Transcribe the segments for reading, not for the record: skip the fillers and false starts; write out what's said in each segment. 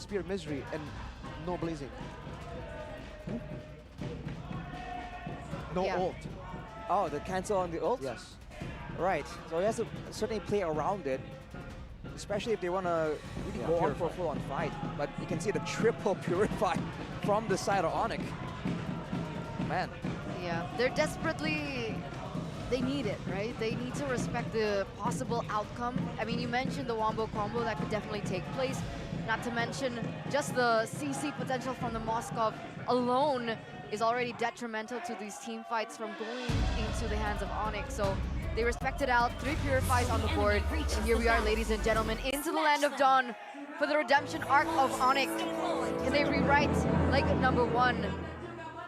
Spear Misery, and no Blazing. No ult. Oh, the cancel on the ult? Yes. Right. So he has to certainly play around it, especially if they want to really go on for a full-on fight. But you can see the triple Purify from the side of ONIC. Man. Yeah, they're desperately, they need it, right? They need to respect the possible outcome. I mean, you mentioned the Wombo combo that could definitely take place. Not to mention just the CC potential from the Moskov alone is already detrimental to these team fights from going into the hands of ONIC. So they respect it out. 3 Purifies on the board. And here we are, ladies and gentlemen, into the Land of Dawn for the redemption arc of ONIC. Can they rewrite leg number 1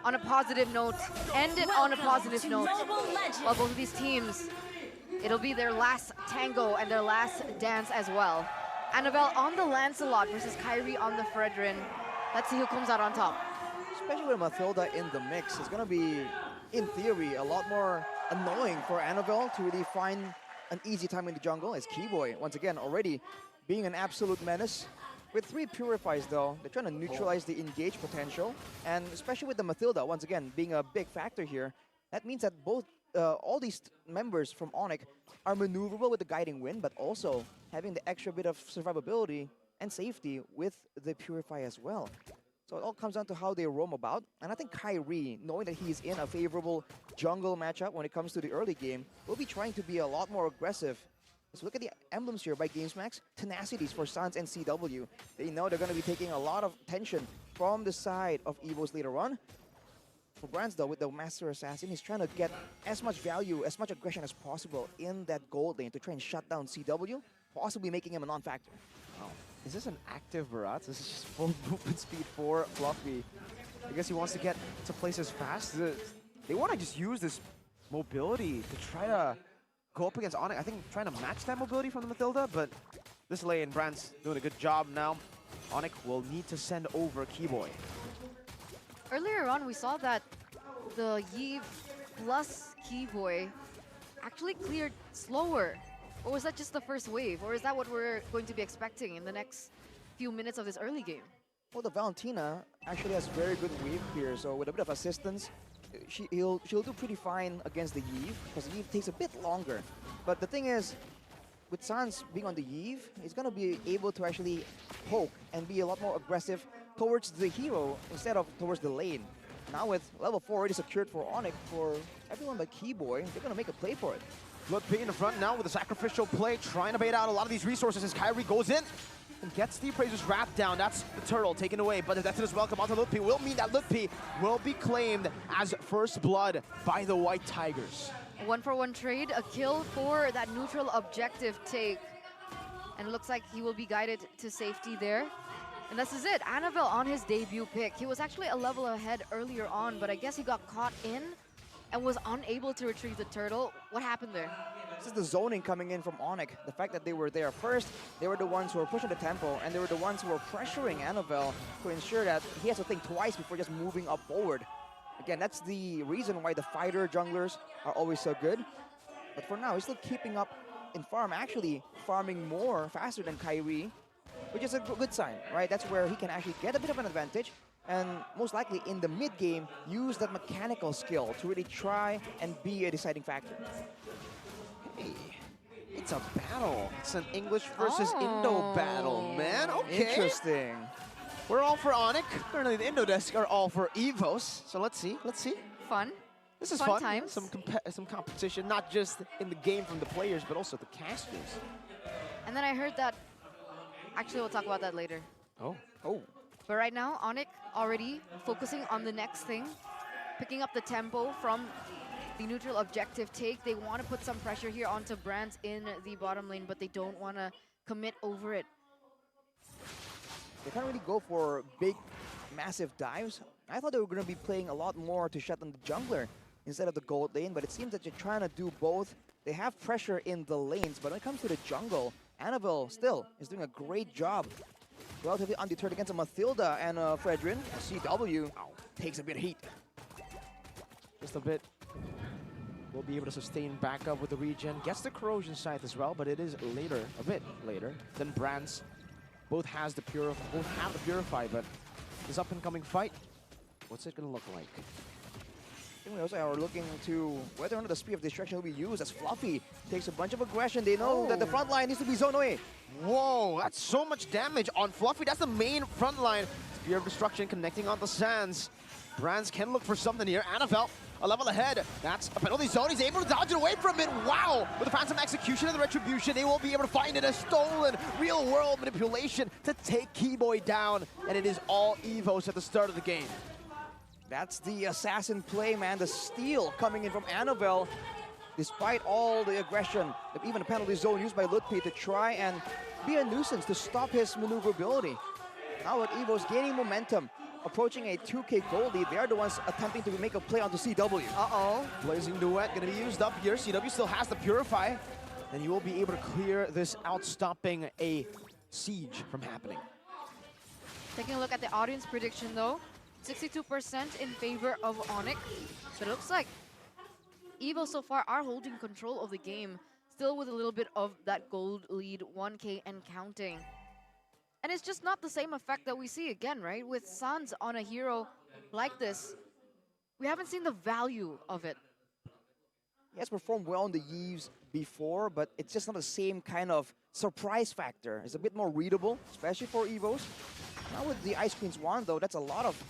on a positive note, end it on a positive note? While both of these teams, it'll be their last tango and their last dance as well. Annabelle on the Lancelot versus Kyrie on the Fredrin. Let's see who comes out on top. Especially with Mathilda in the mix, it's going to be, in theory, a lot more annoying for Annabelle to really find an easy time in the jungle as Keyboy, once again, already being an absolute menace. With 3 Purifies, though, they're trying to neutralize the engage potential, and especially with the Mathilda, once again, being a big factor here, that means that both all these members from ONIC are maneuverable with the guiding wind, but also having the extra bit of survivability and safety with the Purify as well. So it all comes down to how they roam about, and I think Kyrie, knowing that he's in a favorable jungle matchup when it comes to the early game, will be trying to be a lot more aggressive. So look at the emblems here by GamesMax. Tenacities for Suns and CW. They know they're going to be taking a lot of tension from the side of EVOS later on. For Brands, though, with the Master Assassin, he's trying to get as much value, as much aggression as possible in that gold lane to try and shut down CW, possibly making him a non-factor. Wow. Is this an active Barat? This is just full movement speed for Fluffy. I guess he wants to get to places fast. They want to just use this mobility to try to go up against ONIC. I think trying to match that mobility from the Mathilda, but this lane, Brand's doing a good job now. ONIC will need to send over Keyboy. Earlier on, we saw that the Yve plus Keyboy actually cleared slower. Or was that just the first wave? Or is that what we're going to be expecting in the next few minutes of this early game? Well, the Valentina actually has very good wave here, so with a bit of assistance, she'll do pretty fine against the Yve, because Yve takes a bit longer. But the thing is, with Sans being on the Yve, he's going to be able to actually poke and be a lot more aggressive towards the hero instead of towards the lane. Now with level 4 already secured for ONIC, for everyone but Keyboy, they're going to make a play for it. Bloodpig in the front now with a sacrificial play, trying to bait out a lot of these resources as Kyrie goes in and gets the Appraiser's Wrap down. That's the turtle taken away, but the death is welcome onto Ludpi will mean that Ludpi will be claimed as first blood by the White Tigers. A 1-for-1 trade, a kill for that neutral objective take. And it looks like he will be guided to safety there. And this is it, Annabelle on his debut pick. He was actually a level ahead earlier on, but I guess he got caught in and was unable to retrieve the turtle. What happened there? This is the zoning coming in from ONIC. The fact that they were there first, they were the ones who were pushing the tempo, and they were the ones who were pressuring Annabelle to ensure that he has to think twice before just moving up forward. Again, that's the reason why the fighter junglers are always so good. But for now, he's still keeping up in farm, actually farming more faster than Kyrie, which is a good sign, right? That's where he can actually get a bit of an advantage, and most likely in the mid game, use that mechanical skill to really try and be a deciding factor. Hey, it's a battle. It's an English versus Indo battle, man. Okay. Interesting. We're all for ONIC. Apparently the Indo desk are all for EVOS. So let's see. Fun. This is fun. fun. Times. Some competition, not just in the game from the players, but also the casters. And then I heard that, actually we'll talk about that later. Oh. But right now, ONIC already focusing on the next thing, picking up the tempo from the neutral objective take. They want to put some pressure here onto Brands in the bottom lane, but they don't want to commit over it. They can't really go for big, massive dives. I thought they were going to be playing a lot more to shut down the jungler instead of the gold lane, but it seems that they're trying to do both. They have pressure in the lanes, but when it comes to the jungle, Annabelle still is doing a great job. Relatively undeterred against a Mathilda and Fredrin. CW takes a bit of heat. Just a bit. Will be able to sustain back up with the regen. Gets the corrosion scythe as well, but it is later, a bit later than Brands. Both have the Purify, but this up-and-coming fight, what's it gonna look like? I think we also are looking to whether or not the Spear of Destruction will be used as Fluffy takes a bunch of aggression. They know that the front line needs to be zoned away. Whoa, that's so much damage on Fluffy. That's the main front line. Spear of Destruction connecting on the sands. Brands can look for something here. Annabelle, a level ahead. That's a penalty zone. He's able to dodge it away from it. Wow! With the Phantom Execution and the Retribution, they will be able to find it as stolen real-world manipulation to take Keyboy down. And it is all EVOS at the start of the game. That's the assassin play, man. The steal coming in from Annabelle. Despite all the aggression, even the penalty zone used by Lutpi to try and be a nuisance to stop his maneuverability. Now with EVOS gaining momentum, approaching a 2K goal lead, they are the ones attempting to make a play onto CW. Uh-oh. Blazing Duet gonna be used up here. CW still has the Purify. And you will be able to clear this out, stopping a siege from happening. Taking a look at the audience prediction though, 62% in favor of ONIC. So it looks like EVO so far are holding control of the game, still with a little bit of that gold lead, 1K and counting. And it's just not the same effect that we see again, right? With Sans on a hero like this, we haven't seen the value of it. He has performed well on the Yves before, but it's just not the same kind of surprise factor. It's a bit more readable, especially for EVOS. Now with the Ice Queen's Wand though, that's a lot of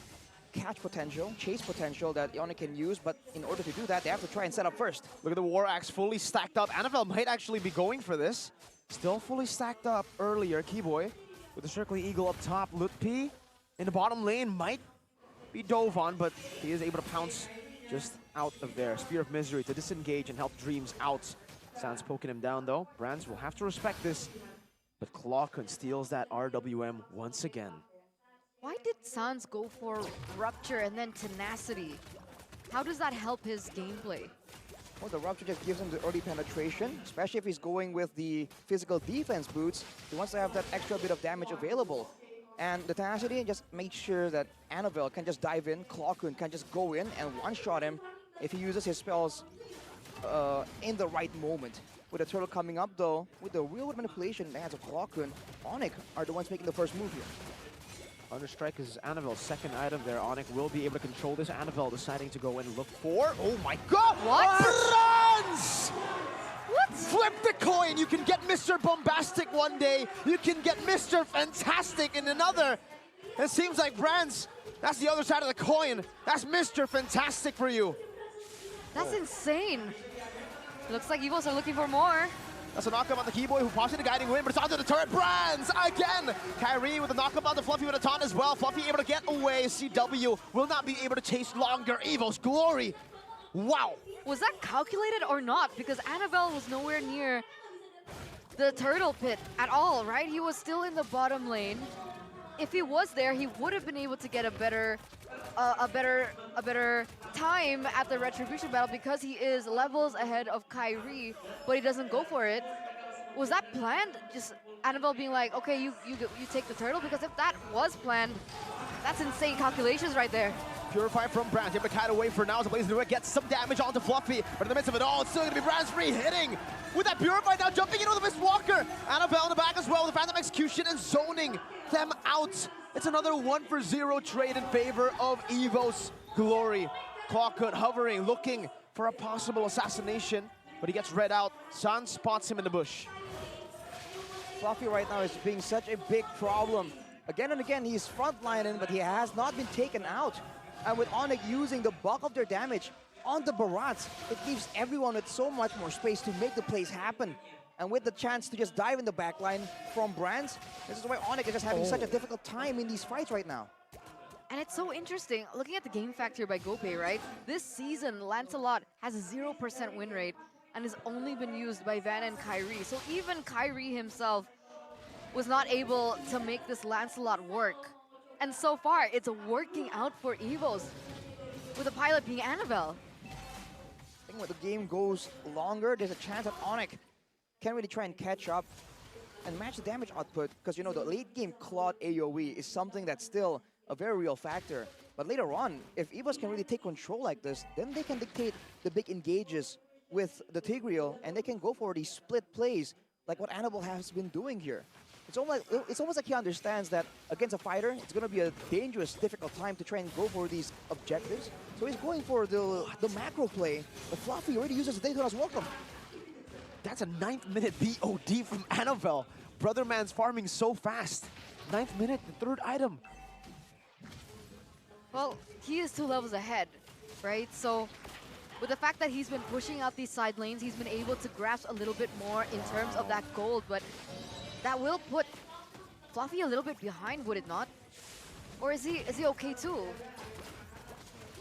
catch potential, chase potential that ONIC can use, but in order to do that, they have to try and set up first. Look at the War Axe fully stacked up. Annabelle might actually be going for this. Still fully stacked up earlier. Keyboy with the Circling Eagle up top. Lutpi in the bottom lane might be dove on, but he is able to pounce just out of there. Spear of Misery to disengage and help Dreams out. Sans poking him down though. Brands will have to respect this, but Clawkun steals that RWM once again. Why did Sans go for Rupture and then Tenacity? How does that help his gameplay? Well, the Rupture just gives him the early penetration, especially if he's going with the physical defense boots. He wants to have that extra bit of damage available. And the Tenacity just makes sure that Annabelle can just dive in, Clawkun can just go in and one-shot him if he uses his spells in the right moment. With the turtle coming up though, with the real-world manipulation in the hands of Clawkun, ONIC are the ones making the first move here. Understrike is Annabelle's second item there. ONIC will be able to control this. Annabelle deciding to go and look for... Oh my god! What? Runs! What? Flip the coin! You can get Mr. Bombastic one day. You can get Mr. Fantastic in another. It seems like Brands, that's the other side of the coin. That's Mr. Fantastic for you. That's insane. Looks like EVOS are looking for more. That's a knockup on the Keyboy who pops in the guiding wind, but it's onto the turret. Brands again! Kyrie with a knockup on the Fluffy with a taunt as well. Fluffy able to get away. CW will not be able to chase longer. EVO's glory. Wow. Was that calculated or not? Because Annabelle was nowhere near the turtle pit at all, right? He was still in the bottom lane. If he was there, he would have been able to get a better time at the Retribution battle because he is levels ahead of Kyrie, but he doesn't go for it. Was that planned? Just Annabelle being like, okay, you take the turtle? Because if that was planned, that's insane calculations right there. Purify from Brands, able to kite away for now as the Blazing Duet gets some damage onto Fluffy, but in the midst of it all, it's still going to be Brands free hitting with that Purify now jumping in with the Mistwalker. Annabelle in the back as well with the Phantom Execution and zoning them out. It's another 1-for-0 trade in favor of EVO's glory. Clawkun hovering, looking for a possible assassination, but he gets read out. Sans spots him in the bush. Fluffy right now is being such a big problem. Again and again, he's frontlining, but he has not been taken out. And with ONIC using the bulk of their damage on the Barats, it leaves everyone with so much more space to make the plays happen. And with the chance to just dive in the backline from Brands, this is why ONIC is just having such a difficult time in these fights right now. And it's so interesting, looking at the game factor by Gopay, right? This season, Lancelot has a 0% win rate and has only been used by Van and Kyrie. So even Kyrie himself was not able to make this Lancelot work. And so far, it's working out for EVOS, with the pilot being Annabelle. I think when the game goes longer, there's a chance that ONIC can really try and catch up and match the damage output, because, you know, the late game Claude AoE is something that's still a very real factor. But later on, if EVOS can really take control like this, then they can dictate the big engages with the Tigreal, and they can go for these split plays like what Annabelle has been doing here. it's almost like he understands that against a fighter, it's going to be a dangerous, difficult time to try and go for these objectives. So he's going for the macro play. The Fluffy already uses Daytona's Welcome. That's a 9th minute BOD from Annabelle. Brother Man's farming so fast. 9th minute, the 3rd item. Well, he is 2 levels ahead, right? So with the fact that he's been pushing out these side lanes, he's been able to grasp a little bit more in terms of that gold, but that will put Fluffy a little bit behind, would it not? Or is he okay too?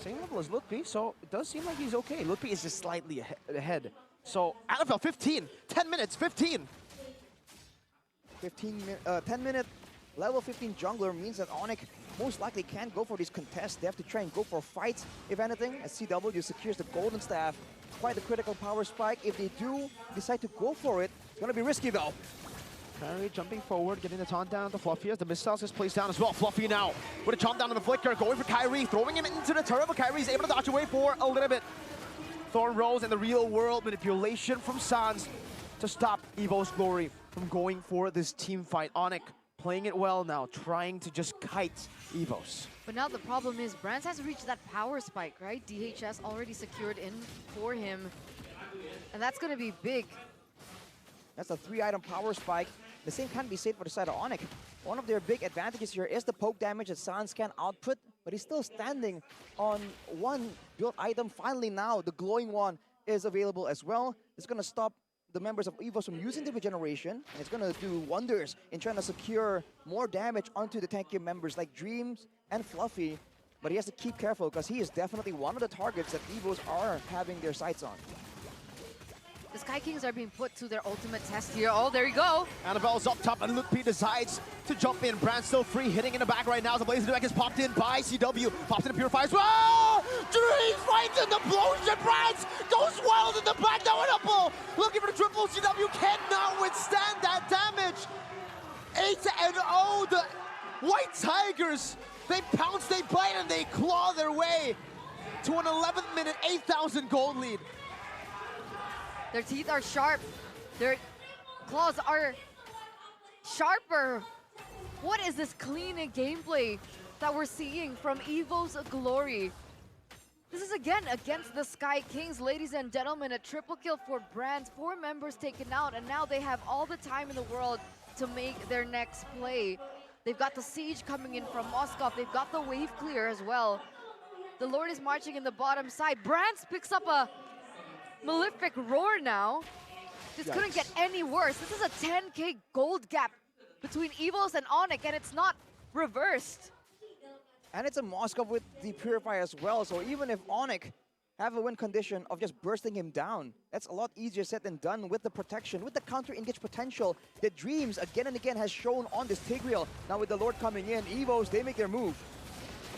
Same level as Lutpi, so it does seem like he's okay. Lutpi is just slightly ahead. So Annabelle 15, 10 minutes, 15. 10-minute level 15 jungler means that ONIC most likely can't go for these contests. They have to try and go for fights, if anything, as CW secures the golden staff. Quite the critical power spike. If they do decide to go for it, it's going to be risky though. Kyrie jumping forward, getting the taunt down to Fluffy as the missiles is placed down as well. Fluffy now with a chomp down on the flicker, going for Kyrie, throwing him into the turret, but Kyrie's able to dodge away for a little bit. Thorn Rose and the real world manipulation from Sans to stop EVOS Glory from going for this team fight. ONIC playing it well now, trying to just kite EVOS. But now the problem is Brands has reached that power spike, right? DHS already secured in for him. And that's going to be big. That's a 3-item power spike. The same can't be said for the side of ONIC. One of their big advantages here is the poke damage that Sans can output, but he's still standing on 1 build item. Finally now, the glowing one is available as well. It's going to stop the members of EVOS from using the regeneration, and it's going to do wonders in trying to secure more damage onto the tank game members like Dreams and Fluffy. But he has to keep careful because he is definitely one of the targets that EVOS are having their sights on. The Sky Kings are being put to their ultimate test here. Oh, there you go. Annabelle's up top, and Lutpi decides to jump in. Brand still free, hitting in the back right now. The Blaze Direct is popped in by CW. Popped in the Purifiers. Whoa! Dreams finds in the Explosion. Brands goes wild in the back. Now a pull. Looking for the triple. CW cannot withstand that damage. 8-0. The White Tigers. They pounce, they bite, and they claw their way to an 11th minute, 8,000 gold lead. Their teeth are sharp. Their claws are sharper. What is this clean gameplay that we're seeing from EVOS Glory? This is again against the Sky Kings, ladies and gentlemen. A triple kill for Brands, 4 members taken out, and now they have all the time in the world to make their next play. They've got the siege coming in from Moscow. They've got the wave clear as well. The Lord is marching in the bottom side. Brands picks up a Malefic Roar now. This couldn't get any worse. This is a 10k gold gap between EVOS and ONIC, and it's not reversed. And it's a Moscow with the Purifier as well, so even if ONIC have a win condition of just bursting him down, that's a lot easier said than done with the protection, with the counter-engage potential that Dreams again and again has shown on this Tigreal. Now with the Lord coming in, EVOS, they make their move.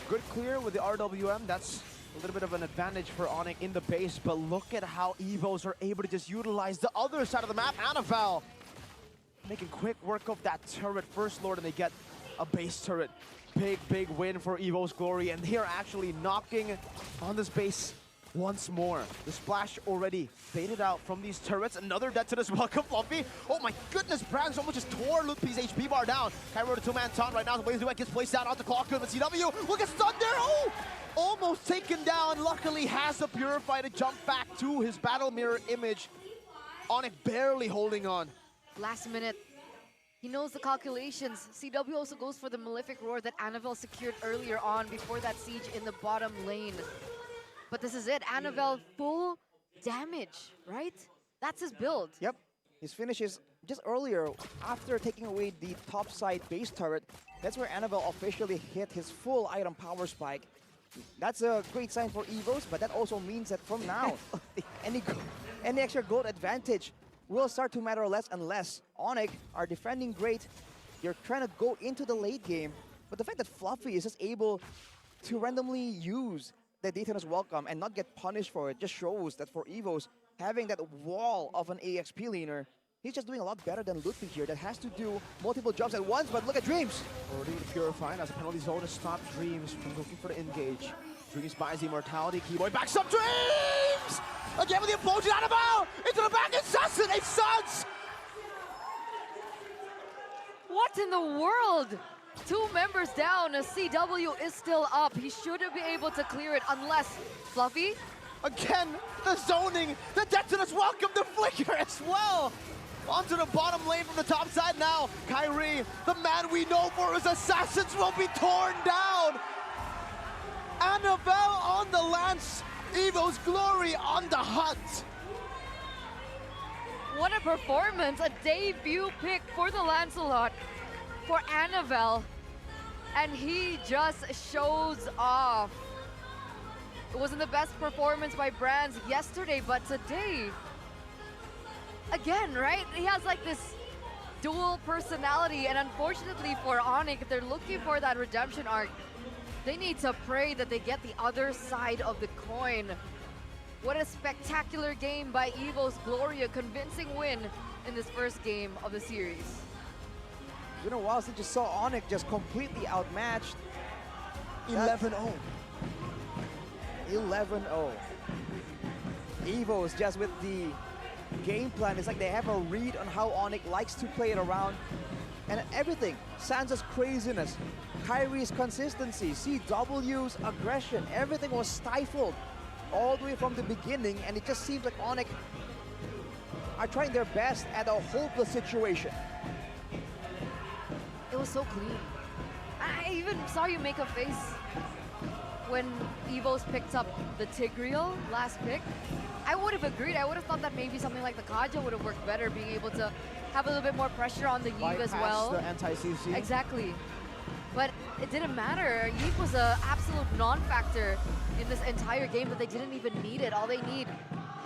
Good clear with the RWM. That's a little bit of an advantage for ONIC in the base, but look at how EVOS are able to just utilize the other side of the map. Annabelle making quick work of that turret. First Lord, and they get a base turret. Big win for EVOS Glory, and they are actually knocking on this base once more. The splash already faded out from these turrets. Another death to this welcome, Fluffy. Oh my goodness, Brands almost just tore Lutpi's HP bar down. Kyrie with a 2-man taunt right now. The Blaze Duet gets placed down onto Clock with CW. Look at Stun there. Oh! Almost taken down. Luckily has the Purify to jump back to his battle mirror image. ONIC barely holding on. Last minute. He knows the calculations. CW also goes for the Malefic Roar that Annabelle secured earlier on before that siege in the bottom lane. But this is it. Annabelle full damage, right? That's his build. Yep. His finishes just earlier, after taking away the top side base turret, that's where Annabelle officially hit his full item power spike. That's a great sign for EVOS, but that also means that from now, any extra gold advantage will start to matter less and less. ONIC are defending great. You're trying to go into the late game, but the fact that Fluffy is just able to randomly use the Daytona's Welcome and not get punished for it just shows that for EVOS, having that wall of an AXP laner, he's just doing a lot better than Lutfi here that has to do multiple jobs at once. But look at Dreams. Already purified as a penalty zone to stop Dreams from looking for the engage. Dreams buys the immortality. Keyboy backs up Dreams! Again with the implosion. Annabelle into the back. Assassinate Suns! What in the world? 2 members down. CW is still up. He shouldn't be able to clear it unless Fluffy. Again, the zoning, the detonators welcome the flicker as well. Onto the bottom lane from the top side now. Kyrie, the man we know for his assassins, will be torn down. Annabelle on the lance, EVOS Glory on the hunt. What a performance, a debut pick for the Lancelot, for Annabelle. And he just shows off. It wasn't the best performance by Brands yesterday, but today, again, right? He has like this dual personality, and unfortunately for ONIC, if they're looking for that redemption arc, they need to pray that they get the other side of the coin. What a spectacular game by EVOS Glory, a convincing win in this first game of the series. It's been a while since you saw ONIC just completely outmatched. 11-0. 11-0. EVOS just with the game plan. It's like they have a read on how ONIC likes to play it around. And everything, Sansa's craziness, Kyrie's consistency, CW's aggression, everything was stifled all the way from the beginning, and it just seems like ONIC are trying their best at a hopeless situation. It was so clean. I even saw you make a face when EVOS picked up the Tigreal last pick. I would have agreed. I would have thought that maybe something like the Kaja would have worked better, being able to have a little bit more pressure on the Yve as well. The anti-CC. Exactly. But it didn't matter. Yve was an absolute non-factor in this entire game, that they didn't even need it. All they need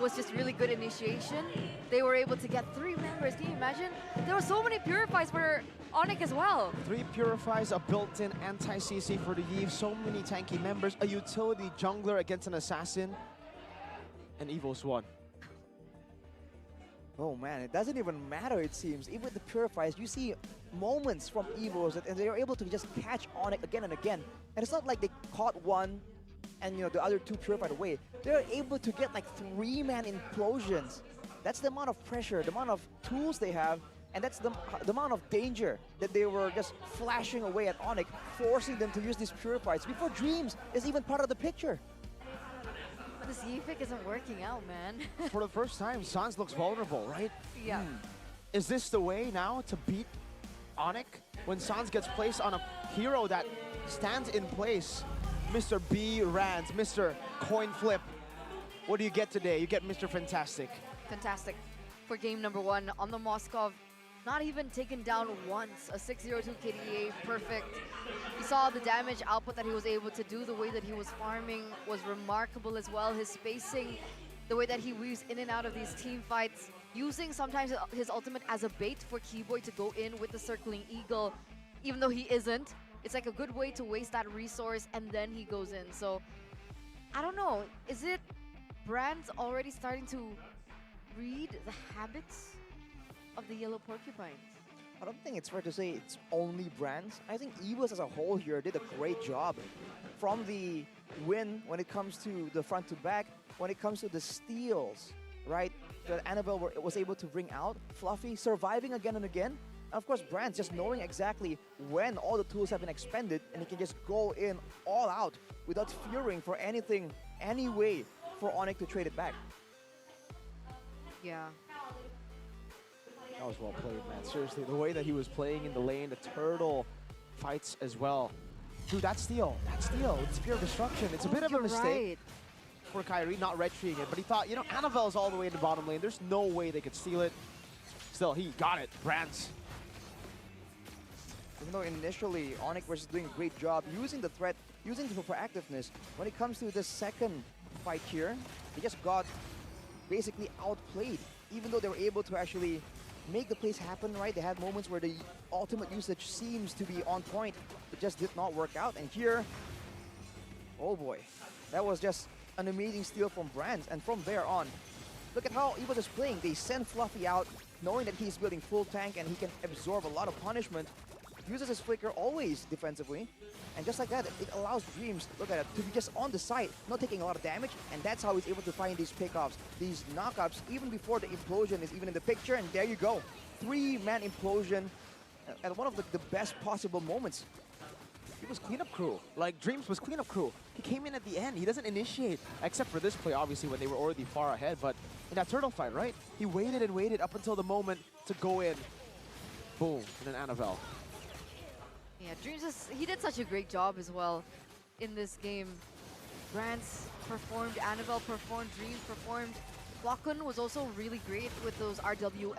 was just really good initiation. They were able to get 3 members. Can you imagine? There were so many Purifies for ONIC as well. 3 Purifies, a built-in anti-CC for the Yve, so many tanky members, a utility jungler against an assassin, and EVOS won. Oh man, it doesn't even matter, it seems. Even with the Purifiers, you see moments from EVOS and they are able to just catch ONIC again and again. And it's not like they caught one and the other 2 purified away. They're able to get like 3-man implosions. That's the amount of pressure, the amount of tools they have, and that's the amount of danger that they were just flashing away at ONIC, forcing them to use these Purifiers before Dreams is even part of the picture. This Yve pick isn't working out, man. For the first time, Sans looks vulnerable, right? Yeah. Is this the way now to beat ONIC? When Sans gets placed on a hero that stands in place, Mr. B Rands, Mr. Coin Flip. What do you get today? You get Mr. Fantastic. Fantastic. For game number 1 on the Moskov, not even taken down once. A 602 KDA, perfect. You saw the damage output that he was able to do. The way that he was farming was remarkable as well. His spacing, the way that he weaves in and out of these team fights, using sometimes his ultimate as a bait for Keyboy to go in with the circling eagle, even though he isn't. It's like a good way to waste that resource, and then he goes in. So, I don't know. Is it Brands already starting to read the habits of the yellow porcupines? I don't think it's fair to say it's only Brands. I think EVOS as a whole here did a great job. From the win when it comes to the front to back, when it comes to the steals, right, that Annabelle was able to bring out, Fluffy surviving again and again. And of course, Brands just knowing exactly when all the tools have been expended, and he can just go in all out without fearing for anything, any way for ONIC to trade it back. Yeah. That was well played, man. Seriously, the way that he was playing in the lane, the turtle fights as well. Dude, that steal, it's Spear of Destruction. It's a bit of a mistake for Kyrie, not red treating it, but he thought, you know, Annabelle's all the way in the bottom lane. There's no way they could steal it. Still, he got it. Brands. Even though initially ONIC was doing a great job using the threat, using the proactiveness, when it comes to the second fight here, they just got basically outplayed. Even though they were able to actually make the plays happen, right? They had moments where the ultimate usage seems to be on point, but just did not work out. And here, oh boy, that was just an amazing steal from Brands. And from there on, look at how EVOS is playing. They send Fluffy out, knowing that he's building full tank and he can absorb a lot of punishment. Uses his flicker always defensively. And just like that, it allows Dreams, look at it, to be just on the side, not taking a lot of damage. And that's how he's able to find these pickoffs, these knockups, even before the implosion is even in the picture. And there you go, 3-man implosion. at one of the best possible moments. He was cleanup crew. Like, Dreams was cleanup crew. He came in at the end. He doesn't initiate, except for this play, obviously, when they were already far ahead. But in that turtle fight, right? He waited and waited up until the moment to go in. Boom, and then Annabelle. Yeah, he did such a great job as well in this game. Grants performed, Annabelle performed, Dreams performed. Flocon was also really great with those RWM.